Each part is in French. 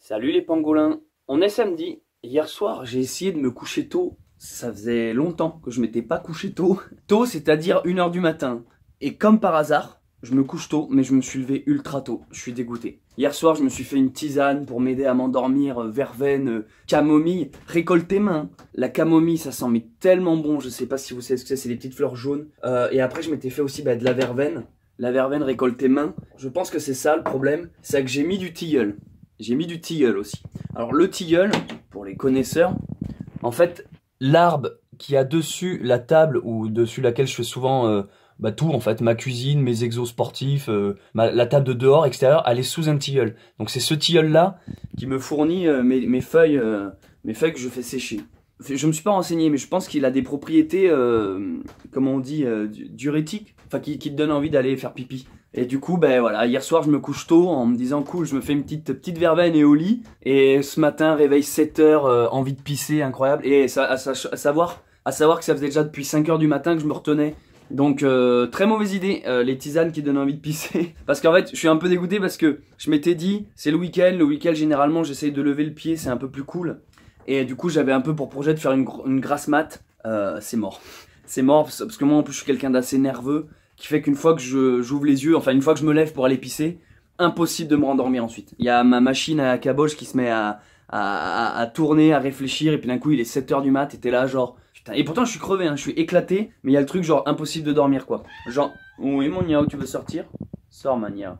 Salut les pangolins, on est samedi. Hier soir, j'ai essayé de me coucher tôt. Ça faisait longtemps que je m'étais pas couché tôt. Tôt, c'est-à-dire 1 h du matin. Et comme par hasard, je me couche tôt, mais je me suis levé ultra tôt. Je suis dégoûté. Hier soir, je me suis fait une tisane pour m'aider à m'endormir. Verveine, camomille, récolte tes mains. La camomille, ça sent mais tellement bon. Je sais pas si vous savez ce que c'est des petites fleurs jaunes. Et après, je m'étais fait aussi de la verveine. La verveine récolte tes mains. Je pense que c'est ça le problème. C'est que j'ai mis du tilleul. J'ai mis du tilleul aussi. Alors le tilleul, pour les connaisseurs, en fait, l'arbre qui a dessus la table ou dessus laquelle je fais souvent tout en fait, ma cuisine, mes exos sportifs, la table de dehors, extérieur, elle est sous un tilleul. Donc c'est ce tilleul là qui me fournit mes feuilles que je fais sécher. Je me suis pas renseigné, mais je pense qu'il a des propriétés, comment on dit, diurétiques, enfin qui te donnent envie d'aller faire pipi. Et du coup, ben voilà, hier soir je me couche tôt en me disant cool, je me fais une petite verveine et au lit. Et ce matin, réveil 7 h, envie de pisser, incroyable. Et à savoir que ça faisait déjà depuis 5 h du matin que je me retenais. Donc très mauvaise idée, les tisanes qui donnent envie de pisser. Parce qu'en fait, je suis un peu dégoûté parce que je m'étais dit, c'est le week-end généralement j'essaye de lever le pied, c'est un peu plus cool. Et du coup, j'avais un peu pour projet de faire une grasse mat. C'est mort. C'est mort parce que moi en plus je suis quelqu'un d'assez nerveux. Qui fait qu'une fois que j'ouvre les yeux, enfin une fois que je me lève pour aller pisser, impossible de me rendormir ensuite. Il y a ma machine à caboche qui se met à tourner, à réfléchir, et puis d'un coup il est 7 h du mat, et t'es là genre, putain, et pourtant je suis crevé, hein, je suis éclaté, mais il y a le truc genre impossible de dormir quoi. Genre, oui mon Niao, tu veux sortir? Sors ma Niao.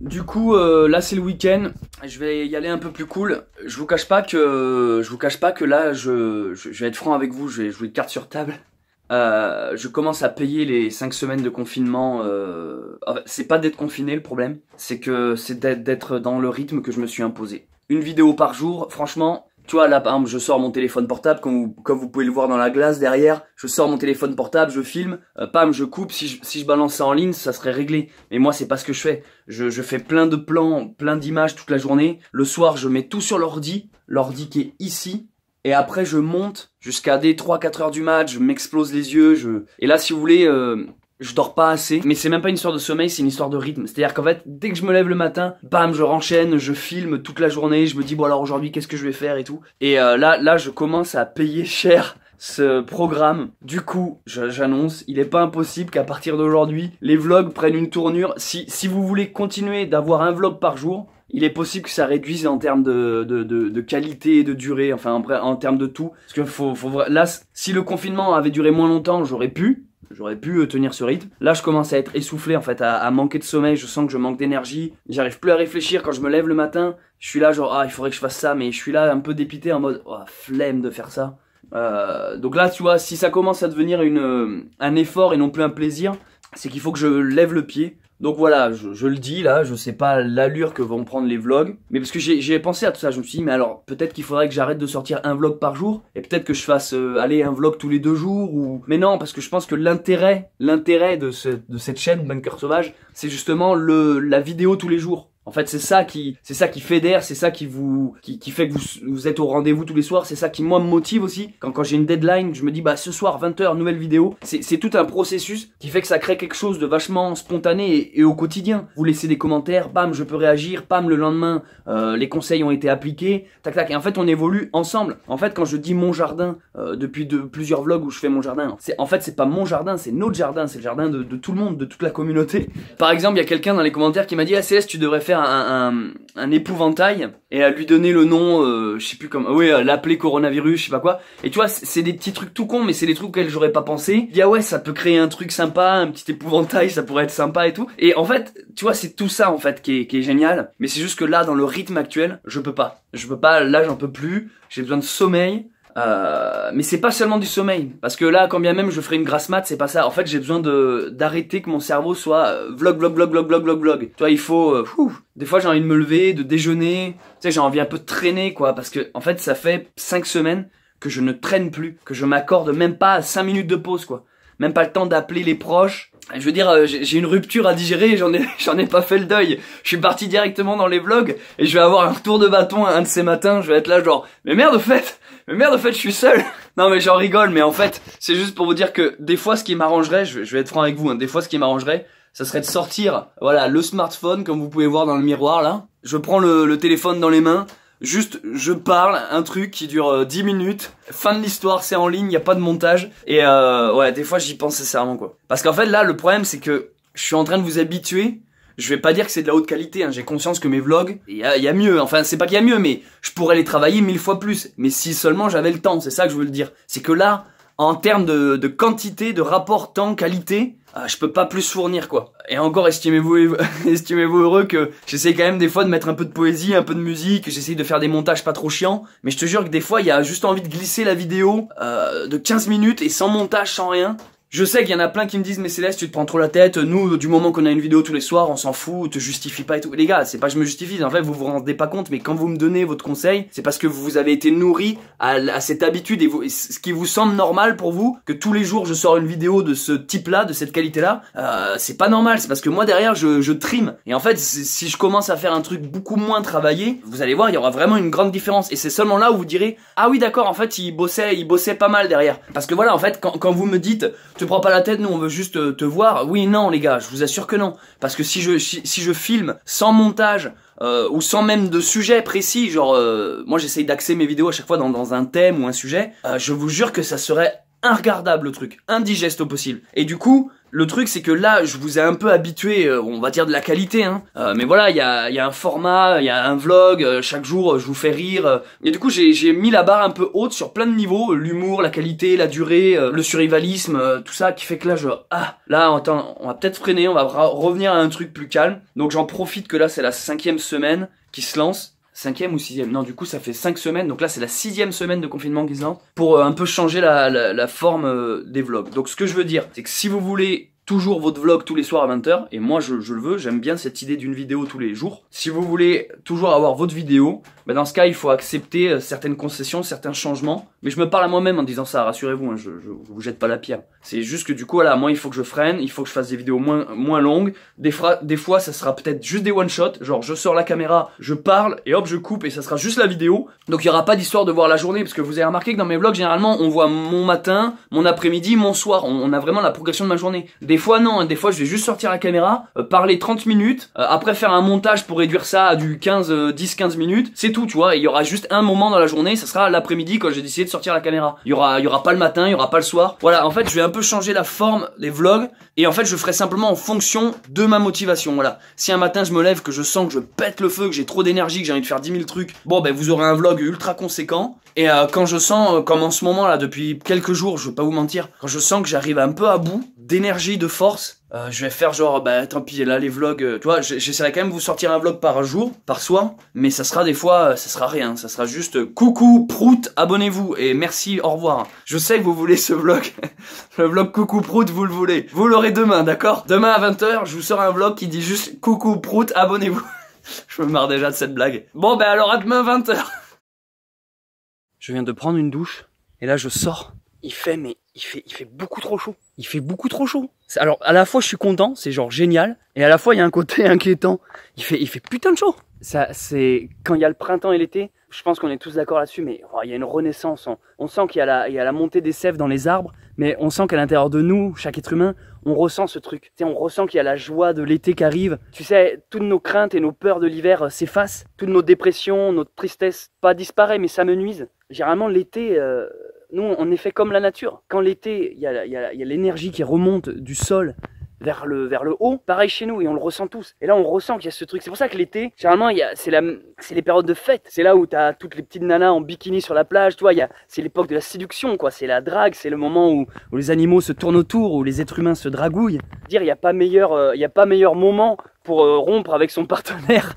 Du coup, là c'est le week-end, je vais y aller un peu plus cool. Je vous cache pas que là, je vais être franc avec vous, je vais jouer carte sur table. Je commence à payer les 5 semaines de confinement. Enfin, c'est pas d'être confiné le problème, c'est que c'est d'être dans le rythme que je me suis imposé. Une vidéo par jour, franchement. Tu vois, là, par exemple, je sors mon téléphone portable, comme vous pouvez le voir dans la glace derrière. Je sors mon téléphone portable, je filme, pam, je coupe. Si je balance ça en ligne, ça serait réglé. Mais moi, c'est pas ce que je fais. Je fais plein de plans, plein d'images toute la journée. Le soir, je mets tout sur l'ordi qui est ici. Et après, je monte jusqu'à des 3-4 heures du mat, je m'explose les yeux. Et là, si vous voulez... je dors pas assez, mais c'est même pas une histoire de sommeil, c'est une histoire de rythme. C'est-à-dire qu'en fait, dès que je me lève le matin, bam, je renchaîne, je filme toute la journée, je me dis bon alors aujourd'hui qu'est-ce que je vais faire et tout. Et là, je commence à payer cher ce programme. Du coup, j'annonce, il est pas impossible qu'à partir d'aujourd'hui, les vlogs prennent une tournure. Si vous voulez continuer d'avoir un vlog par jour, il est possible que ça réduise en termes de qualité et de durée, enfin en termes de tout. Parce que là, si le confinement avait duré moins longtemps, j'aurais pu tenir ce rythme. Là, je commence à être essoufflé, en fait, à manquer de sommeil. Je sens que je manque d'énergie. J'arrive plus à réfléchir quand je me lève le matin. Je suis là, genre, ah, il faudrait que je fasse ça, mais je suis là un peu dépité en mode, oh, flemme de faire ça. Donc là, tu vois, si ça commence à devenir un effort et non plus un plaisir, c'est qu'il faut que je lève le pied. Donc voilà, je le dis là, je sais pas l'allure que vont prendre les vlogs, mais parce que j'ai pensé à tout ça, je me suis dit mais alors peut-être qu'il faudrait que j'arrête de sortir un vlog par jour, et peut-être que je fasse un vlog tous les 2 jours, ou... Mais non, parce que je pense que l'intérêt de cette chaîne Bunker Sauvage, c'est justement la vidéo tous les jours. En fait, c'est ça qui fédère, c'est ça qui fait que vous êtes au rendez-vous tous les soirs, c'est ça qui moi me motive aussi. Quand j'ai une deadline, je me dis bah ce soir 20 h nouvelle vidéo. C'est tout un processus qui fait que ça crée quelque chose de vachement spontané et au quotidien. Vous laissez des commentaires, bam, je peux réagir, bam, le lendemain les conseils ont été appliqués, tac tac. Et en fait, on évolue ensemble. En fait, quand je dis mon jardin depuis plusieurs vlogs où je fais mon jardin, c'est pas mon jardin, c'est notre jardin, c'est le jardin de tout le monde, de toute la communauté. Par exemple, il y a quelqu'un dans les commentaires qui m'a dit ah Céleste, tu devrais faire un épouvantail et à lui donner le nom, je sais plus comment, oui, l'appeler coronavirus, je sais pas quoi. Et tu vois, c'est des petits trucs tout cons, mais c'est des trucs auxquels j'aurais pas pensé. Il dit ah ouais, ça peut créer un truc sympa, un petit épouvantail, ça pourrait être sympa et tout. Et en fait, tu vois, c'est tout ça en fait qui est génial. Mais c'est juste que là, dans le rythme actuel, je peux pas. Là, j'en peux plus. J'ai besoin de sommeil. Mais c'est pas seulement du sommeil, parce que là, quand bien même je ferai une grasse mat, c'est pas ça. En fait, j'ai besoin d'arrêter que mon cerveau soit vlog. Tu vois, il faut, des fois j'ai envie de me lever, de déjeuner, tu sais, j'ai envie un peu de traîner, quoi, parce que en fait, ça fait 5 semaines que je ne traîne plus, que je m'accorde même pas 5 minutes de pause, quoi. Même pas le temps d'appeler les proches. Je veux dire, j'ai une rupture à digérer, j'en ai pas fait le deuil. Je suis parti directement dans les vlogs et je vais avoir un retour de bâton un de ces matins. Je vais être là genre, mais merde, au fait, je suis seul. Non mais j'en rigole, mais en fait, c'est juste pour vous dire que des fois ce qui m'arrangerait, je vais être franc avec vous, hein, des fois ce qui m'arrangerait, ça serait de sortir, voilà, le smartphone, comme vous pouvez voir dans le miroir là. Je prends le téléphone dans les mains, juste je parle, un truc qui dure 10 minutes, fin de l'histoire, c'est en ligne, y a pas de montage. Et ouais, des fois j'y pense sincèrement quoi. Parce qu'en fait là, le problème c'est que je suis en train de vous habituer. Je vais pas dire que c'est de la haute qualité, hein. J'ai conscience que mes vlogs, il y a mieux, enfin c'est pas qu'il y a mieux, mais je pourrais les travailler 1000 fois plus. Mais si seulement j'avais le temps, c'est ça que je veux le dire. C'est que là, en termes de quantité, de rapport temps-qualité, je peux pas plus fournir quoi. Et encore, estimez-vous estimez-vous heureux que j'essaie quand même des fois de mettre un peu de poésie, un peu de musique, j'essaie de faire des montages pas trop chiants, mais je te jure que des fois il y a juste envie de glisser la vidéo de 15 minutes et sans montage, sans rien. Je sais qu'il y en a plein qui me disent mais Céleste tu te prends trop la tête, nous du moment qu'on a une vidéo tous les soirs on s'en fout, te justifie pas et tout. Les gars, c'est pas que je me justifie, en fait vous vous rendez pas compte, mais quand vous me donnez votre conseil, c'est parce que vous avez été nourri à cette habitude et ce qui vous semble normal pour vous, que tous les jours je sors une vidéo de ce type là, de cette qualité là, c'est pas normal, c'est parce que moi derrière je trime. Et en fait si je commence à faire un truc beaucoup moins travaillé, vous allez voir il y aura vraiment une grande différence. Et c'est seulement là où vous direz ah oui d'accord, en fait il bossait pas mal derrière. Parce que voilà, en fait quand vous me dites te prends pas la tête, nous on veut juste te voir. Oui, non les gars, je vous assure que non. Parce que si je filme sans montage ou sans même de sujet précis, genre moi j'essaye d'axer mes vidéos à chaque fois dans un thème ou un sujet, je vous jure que ça serait inregardable le truc, indigeste au possible. Et du coup, le truc c'est que là, je vous ai un peu habitué, on va dire de la qualité, hein. Mais voilà, il y a un format, il y a un vlog, chaque jour je vous fais rire. Et du coup, j'ai mis la barre un peu haute sur plein de niveaux, l'humour, la qualité, la durée, le survivalisme, tout ça qui fait que là, là, attends, on va peut-être freiner, on va revenir à un truc plus calme. Donc j'en profite que là, c'est la 5e semaine qui se lance. 5e ou 6e, non du coup ça fait 5 semaines, donc là c'est la 6e semaine de confinement qui se lance, pour un peu changer la forme des vlogs. Donc ce que je veux dire, c'est que si vous voulez toujours votre vlog tous les soirs à 20h, et moi je le veux, j'aime bien cette idée d'une vidéo tous les jours. Si vous voulez toujours avoir votre vidéo, ben dans ce cas il faut accepter certaines concessions, certains changements. Mais je me parle à moi-même en disant ça, rassurez-vous, hein, je vous jette pas la pierre. C'est juste que du coup voilà, moi il faut que je freine, il faut que je fasse des vidéos moins longues. Des fois ça sera peut-être juste des one shot, genre je sors la caméra, je parle et hop je coupe et ça sera juste la vidéo. Donc il y aura pas d'histoire de voir la journée, parce que vous avez remarqué que dans mes vlogs généralement on voit mon matin, mon après-midi, mon soir, on a vraiment la progression de ma journée. Des fois non, des fois je vais juste sortir la caméra, parler 30 minutes, après faire un montage pour réduire ça à du 10-15 minutes, c'est tout tu vois, et il y aura juste un moment dans la journée, ça sera l'après-midi quand j'ai décidé de sortir la caméra. Il y aura pas le matin, il y aura pas le soir. Voilà, en fait, je vais un peu changer la forme des vlogs et en fait, je ferai simplement en fonction de ma motivation. Voilà. Si un matin je me lève, que je sens que je pète le feu, que j'ai trop d'énergie, que j'ai envie de faire 10 000 trucs, bon ben vous aurez un vlog ultra conséquent. Et quand je sens, comme en ce moment là, depuis quelques jours, je vais pas vous mentir, quand je sens que j'arrive un peu à bout d'énergie, de force, je vais faire genre, bah tant pis, là les vlogs, tu vois, j'essaierai quand même de vous sortir un vlog par jour, par soir, mais ça sera des fois, ça sera rien, ça sera juste coucou, prout, abonnez-vous, et merci, au revoir. Je sais que vous voulez ce vlog, le vlog coucou, prout, vous le voulez. Vous l'aurez demain, d'accord? Demain à 20h, je vous sors un vlog qui dit juste coucou, prout, abonnez-vous. Je me marre déjà de cette blague. Bon, ben alors à demain 20h. Je viens de prendre une douche, et là je sors. Il fait beaucoup trop chaud. Il fait beaucoup trop chaud. Alors, à la fois, je suis content, c'est genre génial. Et à la fois, il y a un côté inquiétant. Il fait putain de chaud. Ça, c'est, quand il y a le printemps et l'été, je pense qu'on est tous d'accord là-dessus, mais oh, il y a une renaissance. On sent qu'il y a la montée des sèves dans les arbres, mais on sent qu'à l'intérieur de nous, chaque être humain, on ressent ce truc. Tu sais, on ressent qu'il y a la joie de l'été qui arrive. Tu sais, toutes nos craintes et nos peurs de l'hiver s'effacent. Toutes nos dépressions, notre tristesse, pas disparaît, mais ça me nuise. Généralement, l'été... nous, on est fait comme la nature. Quand l'été, il y a l'énergie qui remonte du sol vers le haut. Pareil chez nous, et on le ressent tous. Et là, on ressent qu'il y a ce truc. C'est pour ça que l'été, généralement, c'est les périodes de fête. C'est là où t'as toutes les petites nanas en bikini sur la plage. Tu vois, c'est l'époque de la séduction, quoi. C'est la drague. C'est le moment où les animaux se tournent autour, où les êtres humains se dragouillent. Dire, il n'y a pas meilleur moment pour rompre avec son partenaire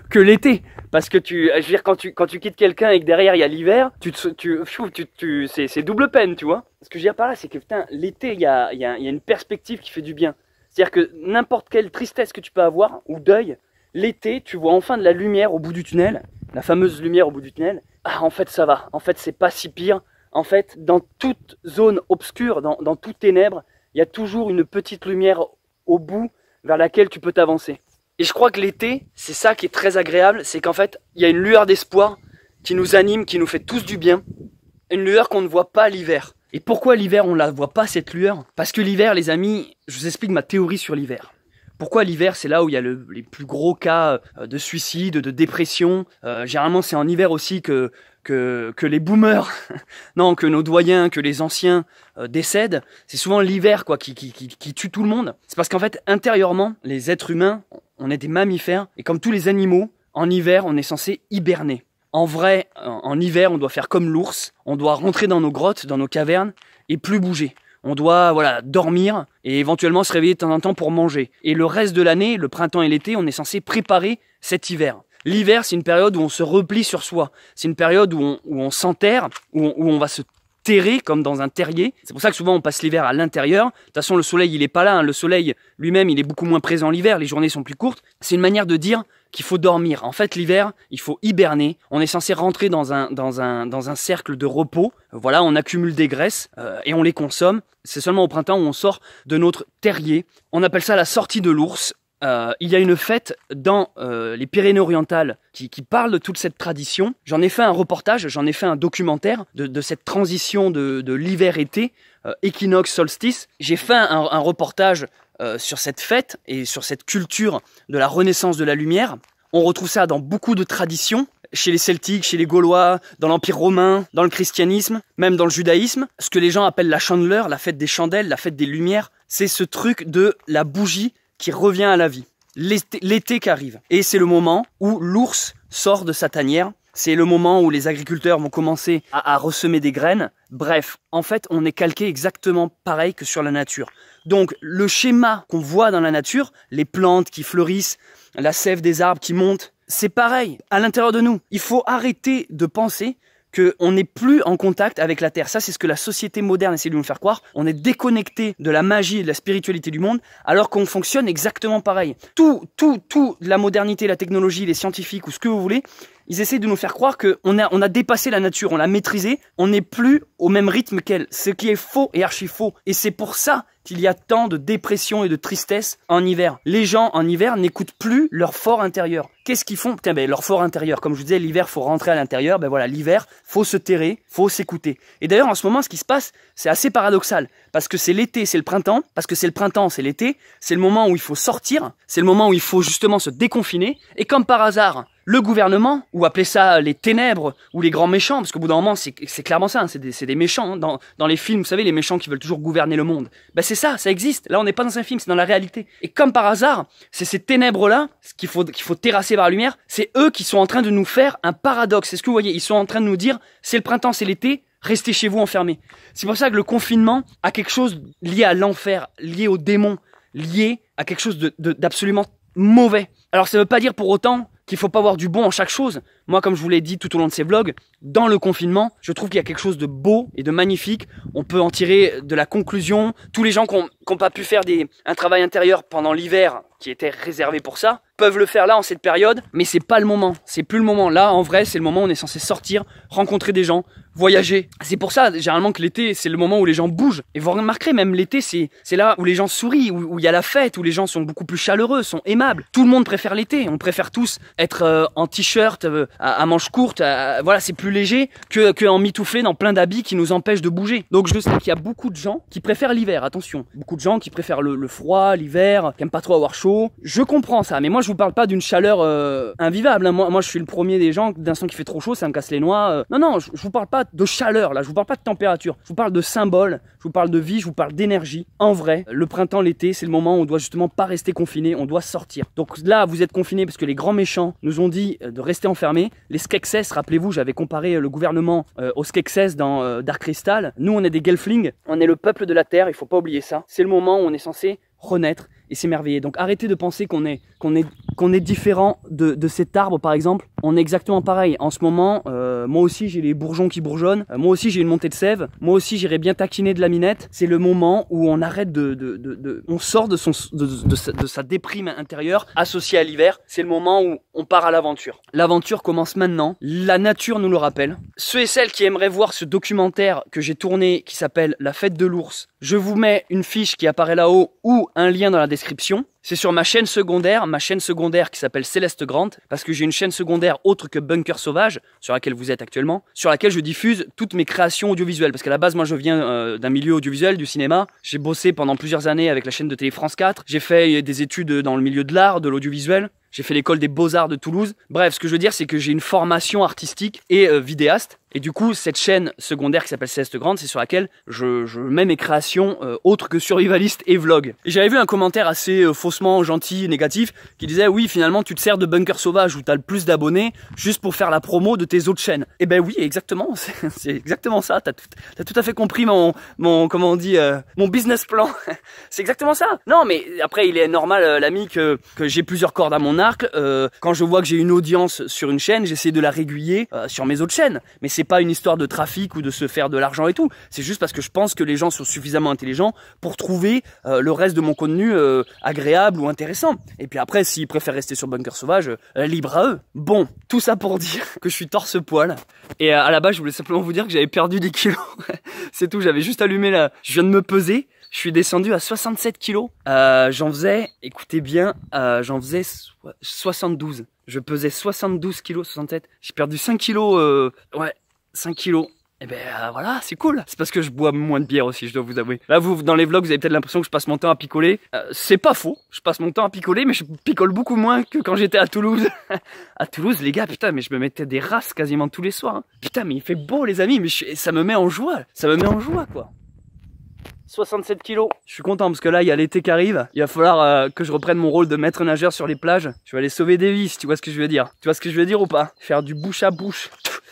que l'été. Parce que je veux dire, quand tu quittes quelqu'un et que derrière il y a l'hiver, c'est double peine, tu vois. Ce que je veux dire par là, c'est que putain, l'été, il y a une perspective qui fait du bien. C'est-à-dire que n'importe quelle tristesse que tu peux avoir, ou deuil, l'été, tu vois enfin de la lumière au bout du tunnel, la fameuse lumière au bout du tunnel. Ah, en fait, ça va. En fait, c'est pas si pire. En fait, dans toute zone obscure, dans toute ténèbre, il y a toujours une petite lumière au bout vers laquelle tu peux t'avancer. Et je crois que l'été, c'est ça qui est très agréable, c'est qu'en fait, il y a une lueur d'espoir qui nous anime, qui nous fait tous du bien. Une lueur qu'on ne voit pas l'hiver. Et pourquoi l'hiver on la voit pas cette lueur? Parce que l'hiver les amis, je vous explique ma théorie sur l'hiver. Pourquoi l'hiver c'est là où il y a les plus gros cas de suicide, de dépression. Généralement c'est en hiver aussi que les boomers, non, que nos doyens, que les anciens décèdent. C'est souvent l'hiver quoi qui tue tout le monde. C'est parce qu'en fait intérieurement les êtres humains, on est des mammifères et comme tous les animaux, en hiver on est censé hiberner. En vrai, en hiver on doit faire comme l'ours, on doit rentrer dans nos grottes, dans nos cavernes et plus bouger. On doit dormir et éventuellement se réveiller de temps en temps pour manger. Et le reste de l'année, le printemps et l'été, on est censé préparer cet hiver. L'hiver, c'est une période où on se replie sur soi. C'est une période où on s'enterre, où on va se terrer comme dans un terrier. C'est pour ça que souvent on passe l'hiver à l'intérieur. De toute façon, le soleil, il est pas là. Le soleil lui-même, il est beaucoup moins présent l'hiver. Les journées sont plus courtes. C'est une manière de dire qu'il faut dormir. En fait, l'hiver, il faut hiberner. On est censé rentrer dans un cercle de repos. Voilà, on accumule des graisses et on les consomme. C'est seulement au printemps où on sort de notre terrier. On appelle ça la sortie de l'ours. Il y a une fête dans les Pyrénées-Orientales qui parle de toute cette tradition. J'en ai fait un reportage, j'en ai fait un documentaire de cette transition de l'hiver-été, équinoxe-solstice. J'ai fait un reportage sur cette fête et sur cette culture de la renaissance de la lumière. On retrouve ça dans beaucoup de traditions, chez les Celtiques, chez les Gaulois, dans l'Empire romain, dans le christianisme, même dans le judaïsme. Ce que les gens appellent la chandeleur, la fête des chandelles, la fête des lumières, c'est ce truc de la bougie qui revient à la vie. L'été qui arrive. Et c'est le moment où l'ours sort de sa tanière. C'est le moment où les agriculteurs vont commencer à ressemer des graines. Bref, en fait, on est calqué exactement pareil que sur la nature. Donc, le schéma qu'on voit dans la nature, les plantes qui fleurissent, la sève des arbres qui monte, c'est pareil à l'intérieur de nous. Il faut arrêter de penser qu'on n'est plus en contact avec la Terre. Ça, c'est ce que la société moderne essaie de nous faire croire. On est déconnecté de la magie et de la spiritualité du monde, alors qu'on fonctionne exactement pareil. Tout, la modernité, la technologie, les scientifiques ou ce que vous voulez, ils essaient de nous faire croire qu'on a dépassé la nature, on l'a maîtrisée, on n'est plus au même rythme qu'elle. Ce qui est faux et archi faux. Et c'est pour ça qu'il y a tant de dépression et de tristesse en hiver. Les gens en hiver n'écoutent plus leur fort intérieur. Qu'est-ce qu'ils font? Leur fort intérieur. Comme je vous disais, l'hiver, faut rentrer à l'intérieur. Voilà, l'hiver, faut se terrer, faut s'écouter. Et d'ailleurs, en ce moment, ce qui se passe, c'est assez paradoxal. Parce que c'est l'été, c'est le printemps. Parce que c'est le printemps, c'est l'été. C'est le moment où il faut sortir. C'est le moment où il faut justement se déconfiner. Et comme par hasard, le gouvernement, ou appelez ça les ténèbres, ou les grands méchants, parce qu'au bout d'un moment, c'est clairement ça, hein, c'est des méchants. Hein. Dans les films, vous savez, les méchants qui veulent toujours gouverner le monde. C'est ça existe. Là, on n'est pas dans un film, c'est dans la réalité. Et comme par hasard, c'est ces ténèbres-là, qu'il faut terrasser par la lumière, c'est eux qui sont en train de nous faire un paradoxe. C'est ce que vous voyez, ils sont en train de nous dire, c'est le printemps, c'est l'été, restez chez vous enfermés. C'est pour ça que le confinement a quelque chose lié à l'enfer, lié aux démons, lié à quelque chose d'absolument mauvais. Alors ça veut pas dire pour autant qu'il faut pas voir du bon en chaque chose. Moi, comme je vous l'ai dit tout au long de ces vlogs, dans le confinement, je trouve qu'il y a quelque chose de beau et de magnifique. On peut en tirer de la conclusion. Tous les gens qui n'ont pas pu faire un travail intérieur pendant l'hiver, qui était réservé pour ça, peuvent le faire là en cette période, mais c'est pas le moment. C'est plus le moment. Là, en vrai, c'est le moment où on est censé sortir, rencontrer des gens, voyager. C'est pour ça, généralement, que l'été, c'est le moment où les gens bougent. Et vous remarquerez, même l'été, c'est là où les gens sourient, où il y a la fête, où les gens sont beaucoup plus chaleureux, sont aimables. Tout le monde préfère l'été. On préfère tous être en t-shirt, à manches courtes. Voilà, c'est plus léger que en mitouflé dans plein d'habits qui nous empêchent de bouger. Donc je sais qu'il y a beaucoup de gens qui préfèrent l'hiver, attention. Beaucoup de gens qui préfèrent le froid, l'hiver, qui aiment pas trop avoir chaud. Je comprends ça, mais moi je vous parle pas d'une chaleur invivable. Hein. Moi je suis le premier des gens, d'instant qu'il fait trop chaud, ça me casse les noix. Non, je vous parle pas de chaleur là, je vous parle pas de température. Je vous parle de symboles, je vous parle de vie, je vous parle d'énergie. En vrai, le printemps, l'été, c'est le moment où on doit justement pas rester confiné, on doit sortir. Donc là, vous êtes confinés parce que les grands méchants nous ont dit de rester enfermés. Les Skeksis, rappelez-vous, j'avais comparé le gouvernement aux Skeksis dans Dark Crystal. Nous, on est des Gelflings, on est le peuple de la Terre, il faut pas oublier ça. C'est le moment où on est censé renaître et s'émerveiller. Donc arrêtez de penser qu'on est différent de cet arbre par exemple. On est exactement pareil. En ce moment, moi aussi j'ai les bourgeons qui bourgeonnent. Moi aussi j'ai une montée de sève. Moi aussi j'irai bien taquiner de la minette. C'est le moment où on arrête on sort de sa déprime intérieure associée à l'hiver. C'est le moment où on part à l'aventure. L'aventure commence maintenant. La nature nous le rappelle. Ceux et celles qui aimeraient voir ce documentaire que j'ai tourné qui s'appelle La fête de l'ours, je vous mets une fiche qui apparaît là-haut ou un lien dans la description. c'est sur ma chaîne secondaire qui s'appelle Céleste Grant, parce que j'ai une chaîne secondaire autre que Bunker Sauvage, sur laquelle vous êtes actuellement, sur laquelle je diffuse toutes mes créations audiovisuelles, parce qu'à la base, moi, je viens d'un milieu audiovisuel, du cinéma. J'ai bossé pendant plusieurs années avec la chaîne de télé France 4. J'ai fait des études dans le milieu de l'art, de l'audiovisuel. J'ai fait l'école des Beaux-Arts de Toulouse. Bref, ce que je veux dire, c'est que j'ai une formation artistique et vidéaste. Et du coup, cette chaîne secondaire qui s'appelle Céleste Grande, c'est sur laquelle je mets mes créations autres que survivalistes et vlog. Et j'avais vu un commentaire assez faussement gentil, négatif, qui disait « Oui, finalement, tu te sers de Bunker Sauvage où tu as le plus d'abonnés juste pour faire la promo de tes autres chaînes. » Et ben oui, exactement, c'est exactement ça. T'as tout à fait compris mon comment on dit, mon business plan. C'est exactement ça. Non, mais après, il est normal, l'ami, que j'ai plusieurs cordes à mon arc. Quand je vois que j'ai une audience sur une chaîne, j'essaie de la régulier sur mes autres chaînes. Mais c'est pas une histoire de trafic ou de se faire de l'argent et tout. C'est juste parce que je pense que les gens sont suffisamment intelligents pour trouver le reste de mon contenu agréable ou intéressant. Et puis après, s'ils préfèrent rester sur Bunker Sauvage, libre à eux. Bon, tout ça pour dire que je suis torse-poil. Et à la base, je voulais simplement vous dire que j'avais perdu des kilos. C'est tout, j'avais juste allumé là. Je viens de me peser. Je suis descendu à 67 kilos. J'en faisais, écoutez bien, j'en faisais 72. Je pesais 72 kilos, 67. J'ai perdu 5 kilos, ouais, 5 kilos. Et ben voilà, c'est cool. C'est parce que je bois moins de bière aussi, je dois vous avouer. Là, vous, dans les vlogs, vous avez peut-être l'impression que je passe mon temps à picoler. C'est pas faux, je passe mon temps à picoler, mais je picole beaucoup moins que quand j'étais à Toulouse. À Toulouse, les gars, putain, mais je me mettais des races quasiment tous les soirs. Hein. Putain, mais il fait beau, les amis, mais ça me met en joie. Ça me met en joie, quoi. 67 kilos. Je suis content parce que là, il y a l'été qui arrive. Il va falloir que je reprenne mon rôle de maître nageur sur les plages. Je vais aller sauver des vies, si tu vois ce que je veux dire. Tu vois ce que je veux dire ou pas? Faire du bouche à bouche.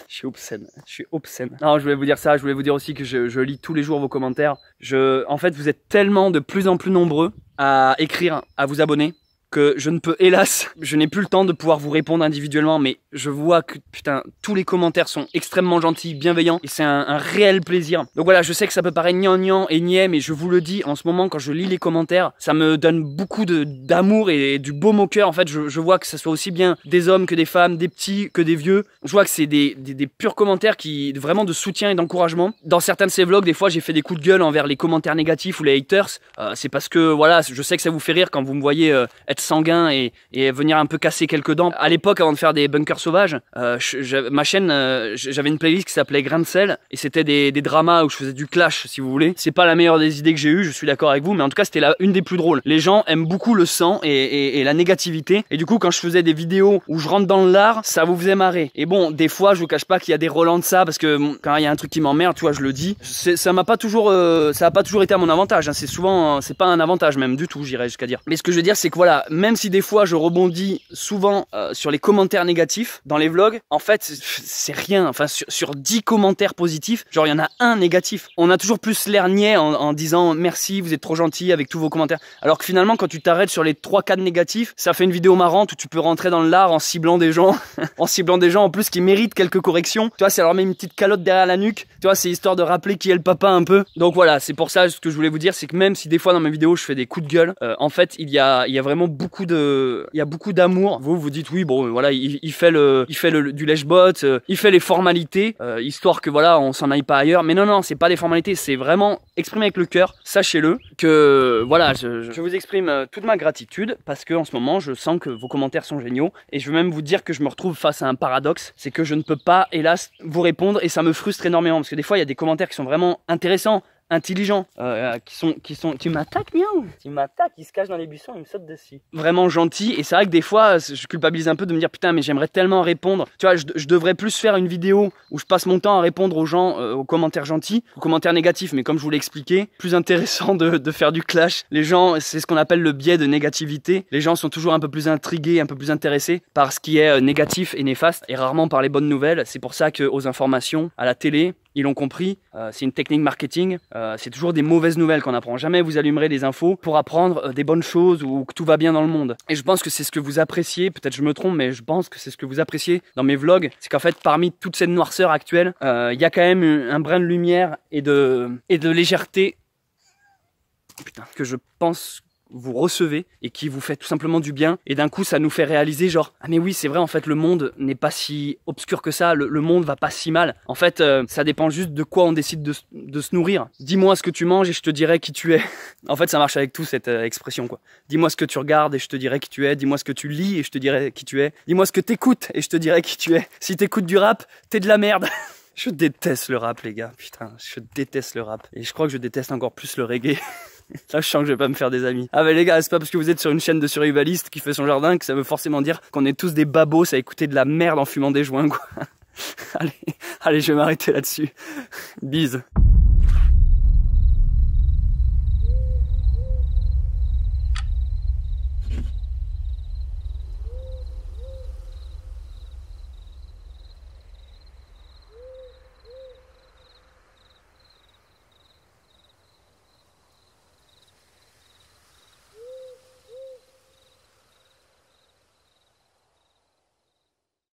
Je suis obscène, je suis obscène. Non, je voulais vous dire ça, je voulais vous dire aussi que je lis tous les jours vos commentaires. En fait, vous êtes tellement de plus en plus nombreux à écrire, à vous abonner, que je ne peux, hélas, je n'ai plus le temps de pouvoir vous répondre individuellement, mais je vois que, putain, tous les commentaires sont extrêmement gentils, bienveillants, et c'est un réel plaisir. Donc voilà, je sais que ça peut paraître gnangnan et niais, mais je vous le dis, en ce moment, quand je lis les commentaires, ça me donne beaucoup d'amour et du baume au cœur. En fait, je vois que ça soit aussi bien des hommes que des femmes, des petits que des vieux. Je vois que c'est des purs commentaires vraiment de soutien et d'encouragement. Dans certains de ces vlogs, des fois, j'ai fait des coups de gueule envers les commentaires négatifs ou les haters. C'est parce que, voilà, je sais que ça vous fait rire quand vous me voyez être sanguin et venir un peu casser quelques dents. À l'époque, avant de faire des bunkers sauvages, ma chaîne, j'avais une playlist qui s'appelait Grain de sel et c'était des dramas où je faisais du clash, si vous voulez. C'est pas la meilleure des idées que j'ai eues, je suis d'accord avec vous, mais en tout cas, c'était une des plus drôles. Les gens aiment beaucoup le sang et la négativité. Et du coup, quand je faisais des vidéos où je rentre dans le lard, ça vous faisait marrer. Et bon, des fois, je vous cache pas qu'il y a des relents de ça parce que quand il y a un truc qui m'emmerde, tu vois, je le dis. Ça a pas toujours été à mon avantage. Hein. C'est pas un avantage même du tout, j'irais jusqu'à dire. Mais ce que je veux dire, c'est que voilà, même si des fois je rebondis souvent sur les commentaires négatifs dans les vlogs, en fait c'est rien, enfin sur 10 commentaires positifs, genre il y en a un négatif. On a toujours plus l'air niais en disant merci, vous êtes trop gentil avec tous vos commentaires. Alors que finalement quand tu t'arrêtes sur les 3-4 négatifs, ça fait une vidéo marrante où tu peux rentrer dans le lard en ciblant des gens, en ciblant des gens en plus qui méritent quelques corrections. Tu vois, c'est leur met une petite calotte derrière la nuque, tu vois, c'est histoire de rappeler qui est le papa un peu. Donc voilà, c'est pour ça ce que je voulais vous dire, c'est que même si des fois dans mes vidéos je fais des coups de gueule, en fait il y a vraiment beaucoup d'amour. Vous dites oui, bon voilà, il fait du lèche-bot, il fait les formalités, histoire que voilà, on s'en aille pas ailleurs. Mais non, c'est pas des formalités, c'est vraiment exprimé avec le cœur. Sachez-le que voilà, je vous exprime toute ma gratitude parce que en ce moment, je sens que vos commentaires sont géniaux et je veux même vous dire que je me retrouve face à un paradoxe, c'est que je ne peux pas, hélas, vous répondre et ça me frustre énormément parce que des fois, il y a des commentaires qui sont vraiment intéressants, intelligents, qui sont tu m'attaques, miaou, tu m'attaques, il se cache dans les buissons, il me saute dessus, vraiment gentil. Et c'est vrai que des fois je culpabilise un peu de me dire putain, mais j'aimerais tellement répondre, tu vois, je devrais plus faire une vidéo où je passe mon temps à répondre aux gens, aux commentaires gentils, aux commentaires négatifs, mais comme je vous l'ai expliqué, plus intéressant de faire du clash. Les gens, c'est ce qu'on appelle le biais de négativité, les gens sont toujours un peu plus intrigués, un peu plus intéressés par ce qui est négatif et néfaste et rarement par les bonnes nouvelles. C'est pour ça qu'aux informations, à la télé, ils l'ont compris, c'est une technique marketing, c'est toujours des mauvaises nouvelles qu'on apprend. Jamais vous allumerez des infos pour apprendre des bonnes choses ou que tout va bien dans le monde. Et je pense que c'est ce que vous appréciez, peut-être je me trompe, mais je pense que c'est ce que vous appréciez dans mes vlogs. C'est qu'en fait, parmi toute cette noirceur actuelle, il y a quand même un brin de lumière et de légèreté, putain, que je pense vous recevez et qui vous fait tout simplement du bien. Et d'un coup, ça nous fait réaliser genre, ah mais oui, c'est vrai, en fait, le monde n'est pas si obscur que ça, le monde va pas si mal. En fait, ça dépend juste de quoi on décide de se nourrir. Dis-moi ce que tu manges et je te dirai qui tu es. En fait, ça marche avec tout, cette expression, quoi. Dis-moi ce que tu regardes et je te dirai qui tu es. Dis-moi ce que tu lis et je te dirai qui tu es. Dis-moi ce que t'écoutes et je te dirai qui tu es. Si t'écoutes du rap, t'es de la merde. Je déteste le rap, les gars. Putain, je déteste le rap. Et je crois que je déteste encore plus le reggae. Là, je sens que je vais pas me faire des amis. Ah mais les gars, c'est pas parce que vous êtes sur une chaîne de survivaliste qui fait son jardin que ça veut forcément dire qu'on est tous des babos à écouter de la merde en fumant des joints, quoi. Allez, je vais m'arrêter là-dessus. Bise.